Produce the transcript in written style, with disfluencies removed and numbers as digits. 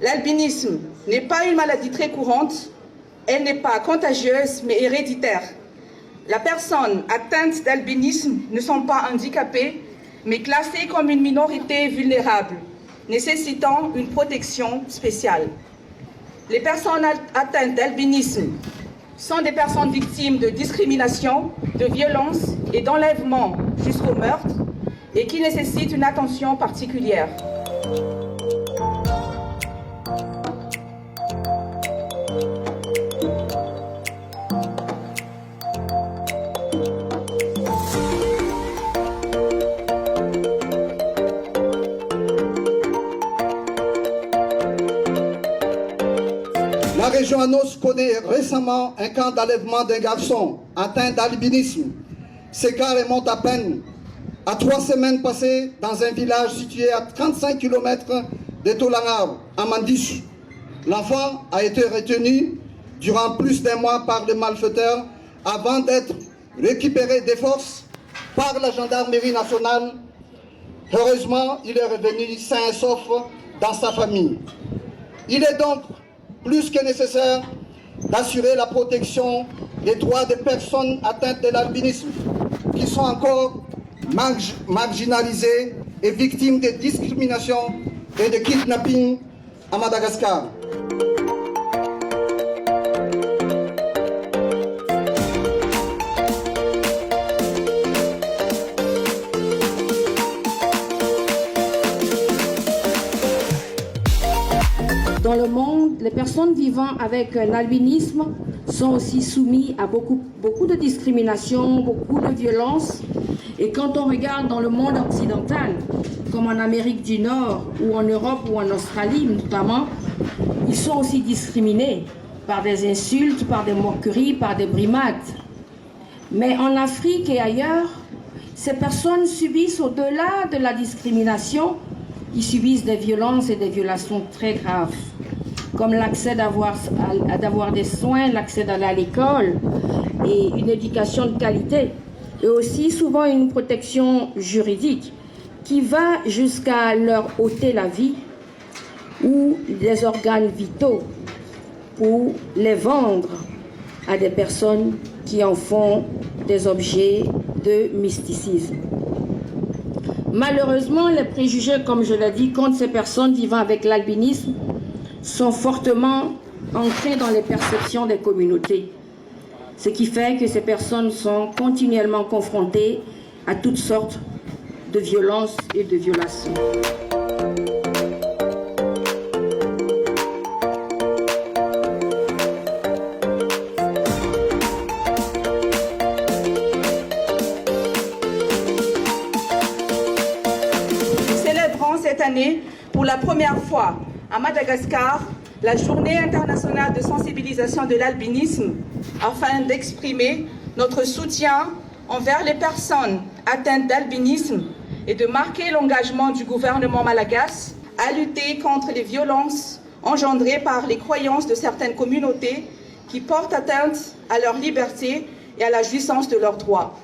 L'albinisme n'est pas une maladie très courante, elle n'est pas contagieuse mais héréditaire. Les personnes atteintes d'albinisme ne sont pas handicapées mais classées comme une minorité vulnérable, nécessitant une protection spéciale. Les personnes atteintes d'albinisme sont des personnes victimes de discrimination, de violence et d'enlèvement jusqu'au meurtre et qui nécessitent une attention particulière. La région Anos connaît récemment un cas d'enlèvement d'un garçon atteint d'albinisme. Ce cas remonte à peine à 3 semaines passées dans un village situé à 35 km de Tolangar, à Mandich. L'enfant a été retenu durant plus d'1 mois par les malfaiteurs avant d'être récupéré de force par la gendarmerie nationale. Heureusement, il est revenu sain et sauf dans sa famille. Il est donc plus que nécessaire d'assurer la protection des droits des personnes atteintes de l'albinisme qui sont encore marginalisées et victimes de discrimination et de kidnapping à Madagascar. Dans le monde, les personnes vivant avec l'albinisme sont aussi soumises à beaucoup de discrimination, beaucoup de violence. Et quand on regarde dans le monde occidental, comme en Amérique du Nord ou en Europe ou en Australie notamment, ils sont aussi discriminés par des insultes, par des moqueries, par des brimades. Mais en Afrique et ailleurs, ces personnes subissent au-delà de la discrimination, ils subissent des violences et des violations très graves, comme l'accès d'avoir des soins, l'accès d'aller à l'école et une éducation de qualité, et aussi souvent une protection juridique qui va jusqu'à leur ôter la vie ou des organes vitaux pour les vendre à des personnes qui en font des objets de mysticisme. Malheureusement, les préjugés, comme je l'ai dit, contre ces personnes vivant avec l'albinisme sont fortement ancrés dans les perceptions des communautés. Ce qui fait que ces personnes sont continuellement confrontées à toutes sortes de violences et de violations. Cette année, pour la première fois à Madagascar, la journée internationale de sensibilisation de l'albinisme afin d'exprimer notre soutien envers les personnes atteintes d'albinisme et de marquer l'engagement du gouvernement malagasy à lutter contre les violences engendrées par les croyances de certaines communautés qui portent atteinte à leur liberté et à la jouissance de leurs droits.